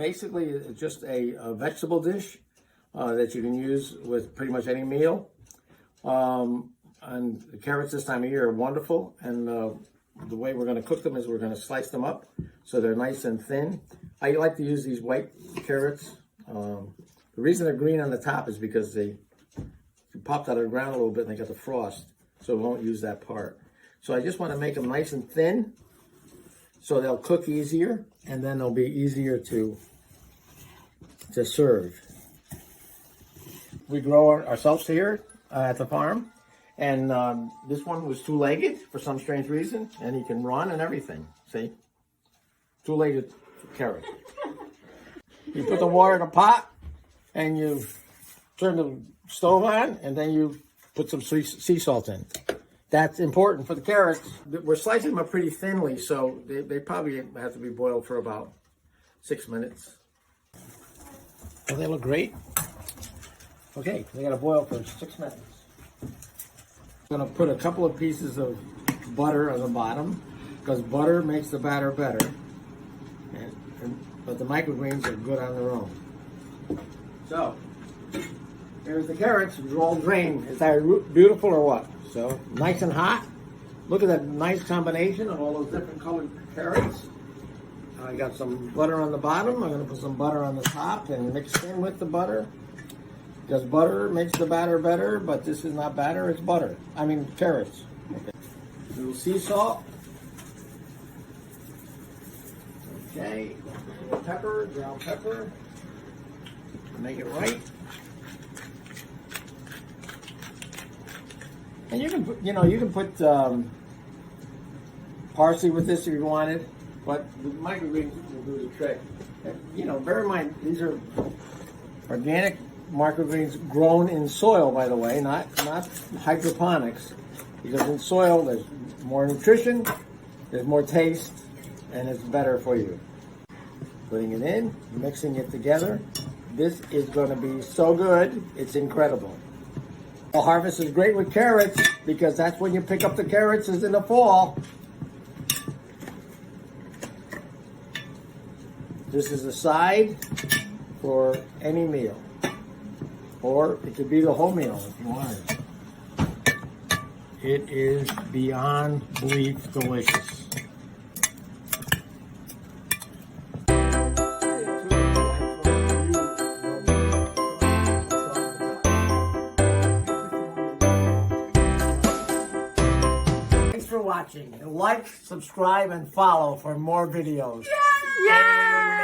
basically just a vegetable dish that you can use with pretty much any meal. And the carrots this time of year are wonderful. And the way we're going to cook them is we're going to slice them up so they're nice and thin. I like to use these white carrots. The reason they're green on the top is because they popped out of the ground a little bit and they got the frost, so we won't use that part. So I just want to make them nice and thin so they'll cook easier, and then they'll be easier to serve. We grow ourselves here at the farm, and this one was two-legged for some strange reason, and he can run and everything. See? Two-legged carrot. You put the water in a pot, and you turn the stove on, and then you put some sea salt in. That's important for the carrots. We're slicing them up pretty thinly, so they probably have to be boiled for about 6 minutes. Well, they look great. Okay, they gotta boil for 6 minutes. I'm gonna put a couple of pieces of butter on the bottom, because butter makes the batter better. But the microgreens are good on their own. So, here's the carrots, they're all drained. Is that beautiful or what? So, nice and hot. Look at that nice combination of all those different colored carrots. I got some butter on the bottom. I'm gonna put some butter on the top and mix in with the butter. Because butter makes the batter better, but this is not batter, it's butter. I mean, carrots. Okay. A little sea salt. Okay. Pepper, ground pepper. Make it right. And you can put, you can put parsley with this if you wanted, but the microgreens will do the trick. And, bear in mind, these are organic microgreens grown in soil, by the way, not hydroponics, because in soil there's more nutrition, there's more taste, and it's better for you. Putting it in, mixing it together. This is going to be so good, it's incredible. The harvest is great with carrots because that's when you pick up the carrots, is in the fall. This is a side for any meal. Or it could be the whole meal if you wanted. It is beyond belief delicious. Thanks for watching. Like, subscribe, and follow for more videos. Yay!